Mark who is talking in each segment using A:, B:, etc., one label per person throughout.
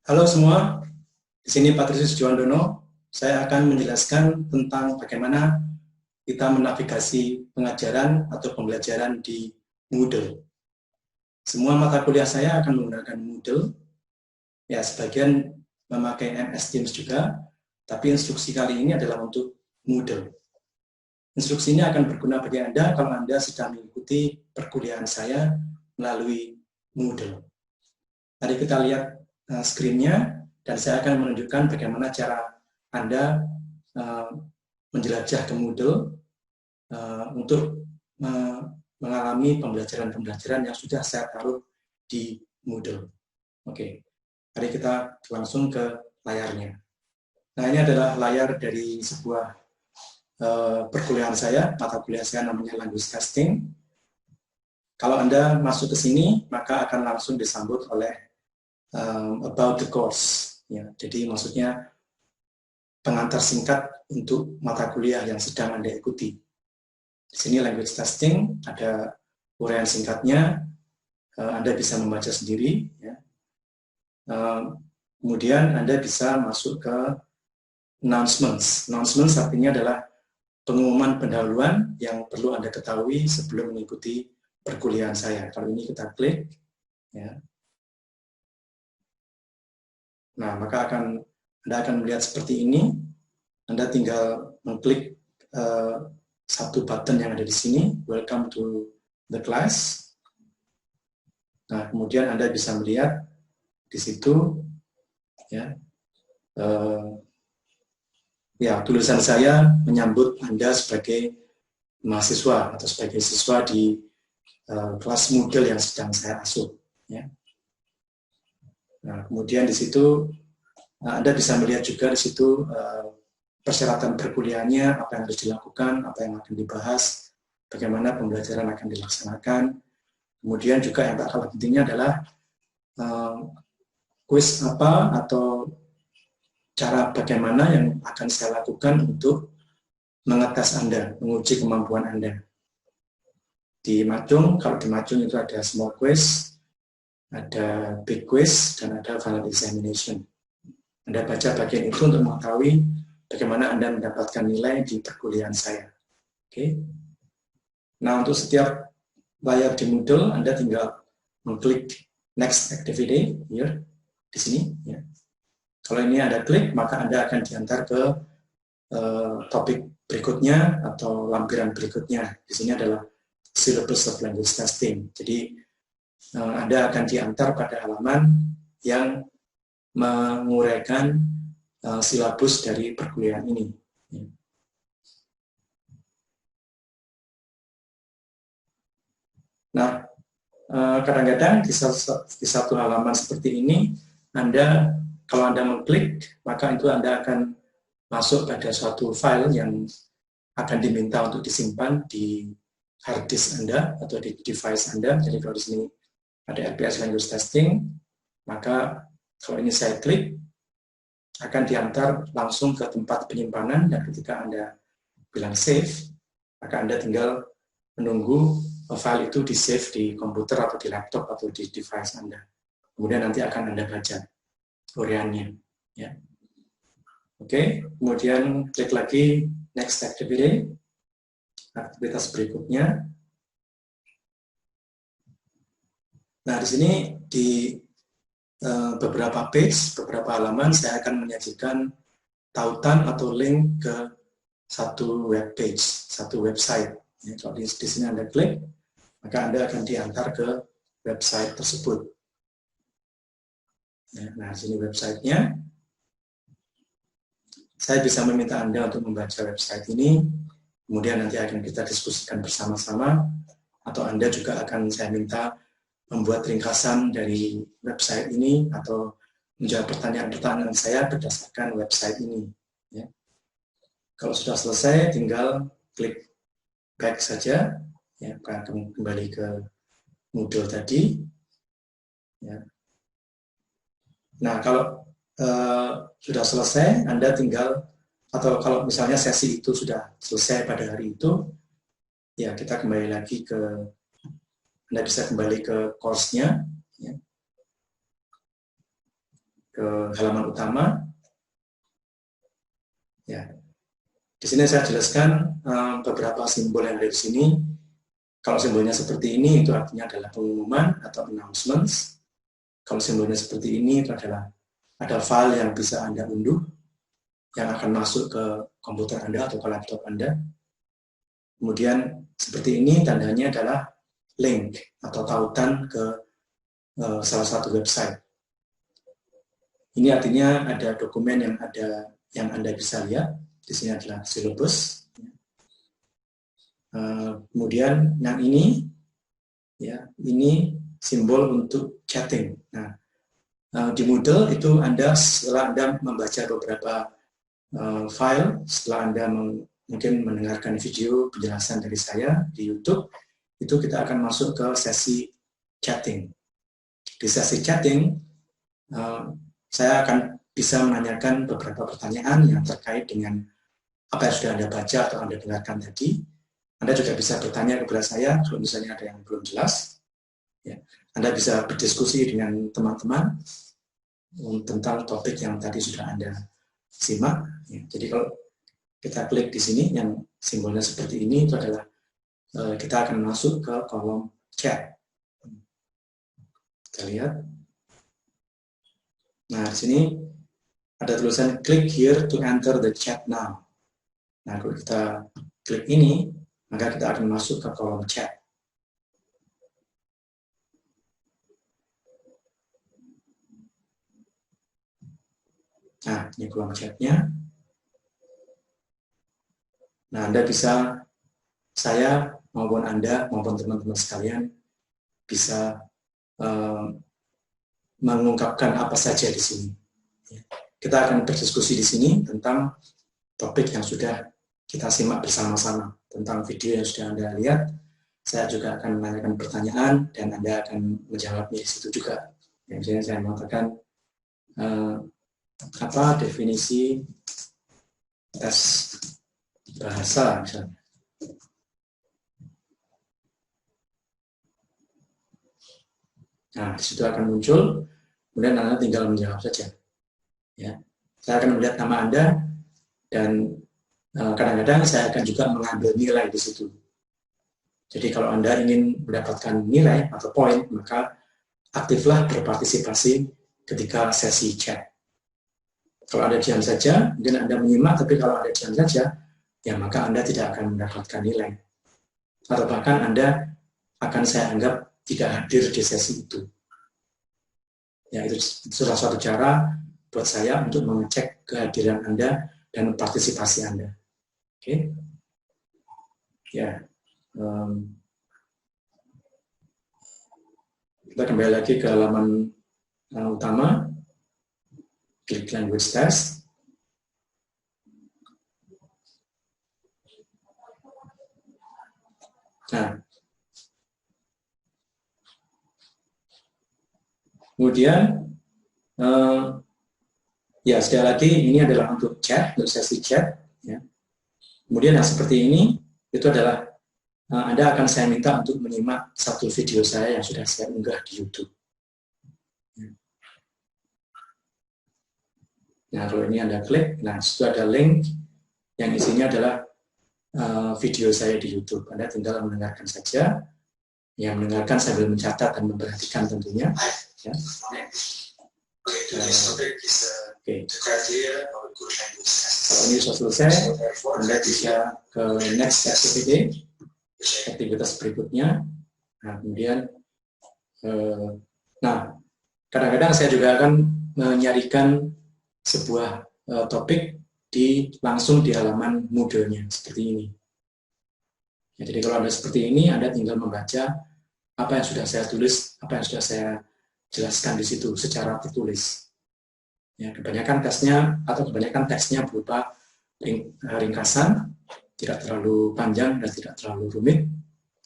A: Halo semua, di sini Patrisius Juwandono. Saya akan menjelaskan tentang bagaimana kita menavigasi pengajaran atau pembelajaran di Moodle. Semua mata kuliah saya akan menggunakan Moodle. Ya, sebagian memakai MS Teams juga, tapi instruksi kali ini adalah untuk Moodle. Instruksi ini akan berguna bagi Anda kalau Anda sedang mengikuti perkuliahan saya melalui Moodle. Mari kita lihat screen-nya, dan saya akan menunjukkan bagaimana cara Anda menjelajah ke Moodle untuk mengalami pembelajaran-pembelajaran yang sudah saya taruh di Moodle. Oke, mari kita langsung ke layarnya. Nah, ini adalah layar dari sebuah perkuliahan saya, mata kuliah saya namanya Language Testing. Kalau Anda masuk ke sini, maka akan langsung disambut oleh about the course. Ya, jadi maksudnya pengantar singkat untuk mata kuliah yang sedang Anda ikuti. Di sini language testing, ada uraian singkatnya, Anda bisa membaca sendiri. Ya. Kemudian Anda bisa masuk ke announcements. Announcements artinya adalah pengumuman pendahuluan yang perlu Anda ketahui sebelum mengikuti perkuliahan saya. Kalau ini kita klik, ya. Nah, maka Anda akan melihat seperti ini. Anda tinggal mengklik satu button yang ada di sini, welcome to the class. Nah, kemudian Anda bisa melihat di situ, ya, tulisan saya menyambut Anda sebagai mahasiswa atau sebagai siswa di kelas Moodle yang sedang saya asuh. Ya. Nah, kemudian di situ Anda bisa melihat juga di situ persyaratan perkuliahannya, apa yang harus dilakukan, apa yang akan dibahas, bagaimana pembelajaran akan dilaksanakan. Kemudian juga yang tak kalah pentingnya adalah kuis apa atau cara bagaimana yang akan saya lakukan untuk mengetes Anda, menguji kemampuan Anda. Di Macung, kalau di Macung itu ada small quiz, ada big quiz, dan ada final examination. Anda baca bagian itu untuk mengetahui bagaimana Anda mendapatkan nilai di perkuliahan saya. Oke. Nah, untuk setiap layar di Moodle, Anda tinggal mengklik next activity here di sini. Ya. Kalau ini Anda klik, maka Anda akan diantar ke topik berikutnya atau lampiran berikutnya. Di sini adalah syllabus of language testing. Jadi Anda akan diantar pada halaman yang menguraikan silabus dari perkuliahan ini. Nah, kadang-kadang di satu halaman seperti ini, kalau Anda mengklik, maka itu Anda akan masuk pada suatu file yang akan diminta untuk disimpan di hard disk Anda atau di device Anda. Jadi kalau di sini ada LPS Language Testing, maka kalau ini saya klik, akan diantar langsung ke tempat penyimpanan, dan ketika Anda bilang save, maka Anda tinggal menunggu file itu di-save di komputer atau di laptop atau di device Anda. Kemudian nanti akan Anda baca uraiannya. Ya. Oke, kemudian klik lagi next activity, aktivitas berikutnya. Nah, di sini di beberapa page, beberapa halaman, saya akan menyajikan tautan atau link ke satu web page, satu website. Ya, kalau di sini Anda klik, maka Anda akan diantar ke website tersebut. Ya, nah, di sini websitenya. Saya bisa meminta Anda untuk membaca website ini, kemudian nanti akan kita diskusikan bersama-sama, atau Anda juga akan saya minta membuat ringkasan dari website ini atau menjawab pertanyaan-pertanyaan saya berdasarkan website ini. Ya. Kalau sudah selesai, tinggal klik back saja, ya, akan kembali ke Moodle tadi. Ya. Nah, kalau sudah selesai, Anda tinggal, atau kalau misalnya sesi itu sudah selesai pada hari itu, ya kita kembali lagi ke, Anda bisa kembali ke course-nya, ya. ke halaman utama. Ya, di sini saya jelaskan beberapa simbol yang ada di sini. Kalau simbolnya seperti ini, itu artinya adalah pengumuman atau announcements. Kalau simbolnya seperti ini, itu adalah ada file yang bisa Anda unduh, yang akan masuk ke komputer Anda atau ke laptop Anda. Kemudian seperti ini tandanya adalah link atau tautan ke salah satu website. Ini artinya ada dokumen yang Anda bisa lihat. Di sini adalah silabus. Kemudian yang ini, ya, ini simbol untuk chatting. Nah, di Moodle itu setelah Anda membaca beberapa file, setelah Anda mungkin mendengarkan video penjelasan dari saya di YouTube, itu kita akan masuk ke sesi chatting. Di sesi chatting, saya akan bisa menanyakan beberapa pertanyaan yang terkait dengan apa yang sudah Anda baca atau Anda dengarkan tadi. Anda juga bisa bertanya kepada saya kalau misalnya ada yang belum jelas. Ya. Anda bisa berdiskusi dengan teman-teman tentang topik yang tadi sudah Anda simak. Ya. Jadi kalau kita klik di sini, yang simbolnya seperti ini, itu adalah kita akan masuk ke kolom chat. Kita lihat. Nah, di sini ada tulisan click here to enter the chat now. Nah, kalau kita klik ini, maka kita akan masuk ke kolom chat. Nah, ini kolom chatnya. Nah, Anda bisa, saya maupun Anda maupun teman-teman sekalian bisa mengungkapkan apa saja di sini. Kita akan berdiskusi di sini tentang topik yang sudah kita simak bersama-sama, tentang video yang sudah Anda lihat. Saya juga akan menanyakan pertanyaan dan Anda akan menjawabnya di situ juga. Misalnya saya mengatakan apa definisi tes bahasa misalnya. Nah, di situ akan muncul, kemudian Anda tinggal menjawab saja. Ya, saya akan melihat nama Anda dan kadang-kadang saya akan juga mengambil nilai di situ. Jadi kalau Anda ingin mendapatkan nilai atau poin, maka aktiflah berpartisipasi ketika sesi chat. Kalau Anda diam saja, mungkin Anda menyimak, tapi kalau Anda diam saja, ya maka Anda tidak akan mendapatkan nilai. Atau bahkan Anda akan saya anggap tidak hadir di sesi itu. Ya, itu salah satu cara buat saya untuk mengecek kehadiran Anda dan partisipasi Anda. Oke, ya, kita kembali lagi ke halaman utama, klik language test. Nah, kemudian ya sekali lagi ini adalah untuk chat, untuk sesi chat. Ya. Kemudian yang seperti ini itu adalah Anda akan saya minta untuk menyimak satu video saya yang sudah saya unggah di YouTube. Nah, kalau ini Anda klik, nah itu ada link yang isinya adalah video saya di YouTube. Anda tinggal mendengarkan saja, yang mendengarkan sambil mencatat dan memperhatikan tentunya. Ya. Oke. Kalau ini sudah selesai, Anda bisa ke next activity, aktivitas berikutnya. Nah, kemudian, nah, kadang-kadang saya juga akan menyarikan sebuah topik langsung di halaman Moodle-nya, seperti ini. Ya, jadi kalau Anda seperti ini, Anda tinggal membaca apa yang sudah saya tulis, apa yang sudah saya jelaskan di situ secara tertulis. Ya, kebanyakan teksnya berupa ringkasan, tidak terlalu panjang dan tidak terlalu rumit.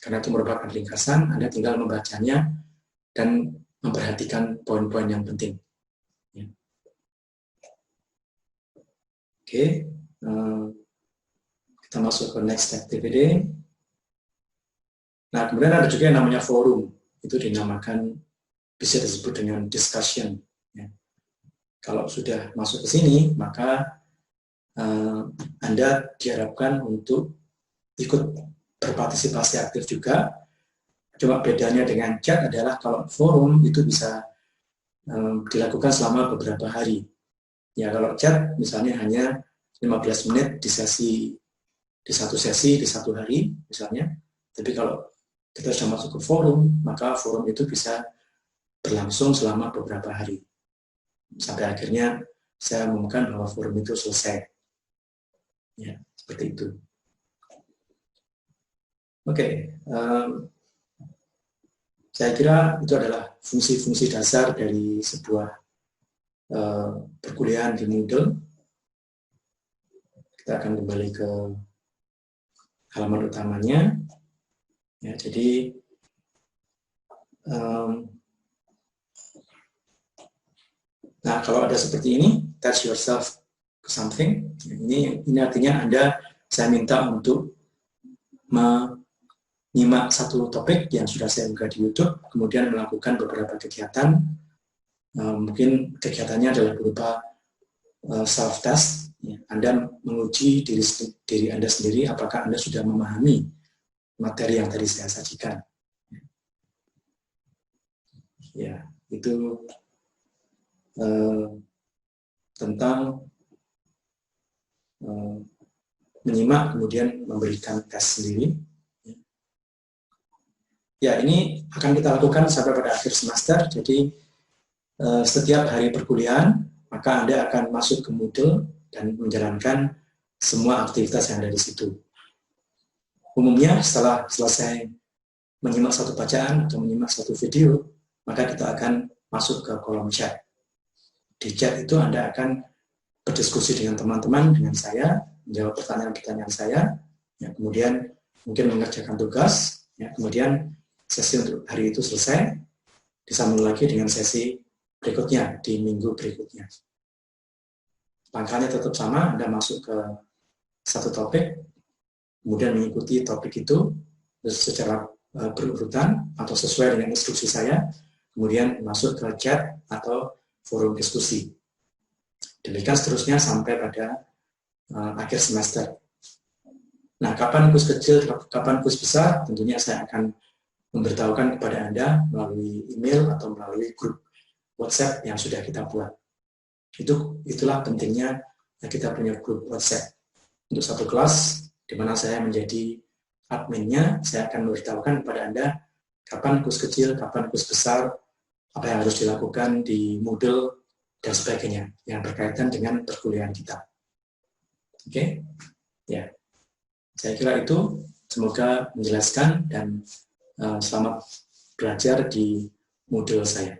A: Karena itu merupakan ringkasan, Anda tinggal membacanya dan memperhatikan poin-poin yang penting. Ya. Oke, kita masuk ke next activity. Nah, kemudian ada juga yang namanya forum. Itu dinamakan, bisa disebut dengan discussion. Ya. Kalau sudah masuk ke sini, maka Anda diharapkan untuk ikut berpartisipasi aktif juga. Cuma bedanya dengan chat adalah kalau forum itu bisa dilakukan selama beberapa hari. Ya, kalau chat misalnya hanya 15 menit di satu sesi di satu hari misalnya. Tapi kalau kita sudah masuk ke forum, maka forum itu bisa berlangsung selama beberapa hari. Sampai akhirnya saya umumkan bahwa forum itu selesai. Ya, seperti itu. Oke, saya kira itu adalah fungsi-fungsi dasar dari sebuah perkuliahan di Moodle. Kita akan kembali ke halaman utamanya. Ya, jadi nah, kalau ada seperti ini, touch yourself something. Ini artinya saya minta untuk menyimak satu topik yang sudah saya unggah di YouTube, kemudian melakukan beberapa kegiatan. Mungkin kegiatannya adalah berupa self-test. Anda menguji diri Anda sendiri, apakah Anda sudah memahami materi yang tadi saya sajikan. Ya, itu tentang menyimak kemudian memberikan tes sendiri. Ya, ini akan kita lakukan sampai pada akhir semester. Jadi setiap hari perkuliahan maka Anda akan masuk ke Moodle dan menjalankan semua aktivitas yang ada di situ. Umumnya setelah selesai menyimak satu bacaan atau menyimak satu video, maka kita akan masuk ke kolom chat. Di chat itu Anda akan berdiskusi dengan teman-teman, dengan saya, menjawab pertanyaan-pertanyaan saya, ya, kemudian mungkin mengerjakan tugas, ya, kemudian sesi untuk hari itu selesai, disambung lagi dengan sesi berikutnya di minggu berikutnya. Langkahnya tetap sama, Anda masuk ke satu topik, kemudian mengikuti topik itu secara berurutan atau sesuai dengan instruksi saya, kemudian masuk ke chat atau forum diskusi. Demikian seterusnya sampai pada akhir semester. Nah, kapan kuis kecil, kapan kuis besar, tentunya saya akan memberitahukan kepada Anda melalui email atau melalui grup WhatsApp yang sudah kita buat. Itulah pentingnya kita punya grup WhatsApp. Untuk satu kelas, di mana saya menjadi adminnya, saya akan memberitahukan kepada Anda kapan kuis kecil, kapan kuis besar, apa yang harus dilakukan di Moodle, dan sebagainya, yang berkaitan dengan perkuliahan kita. Oke? Ya. Saya kira itu semoga menjelaskan dan selamat belajar di Moodle saya.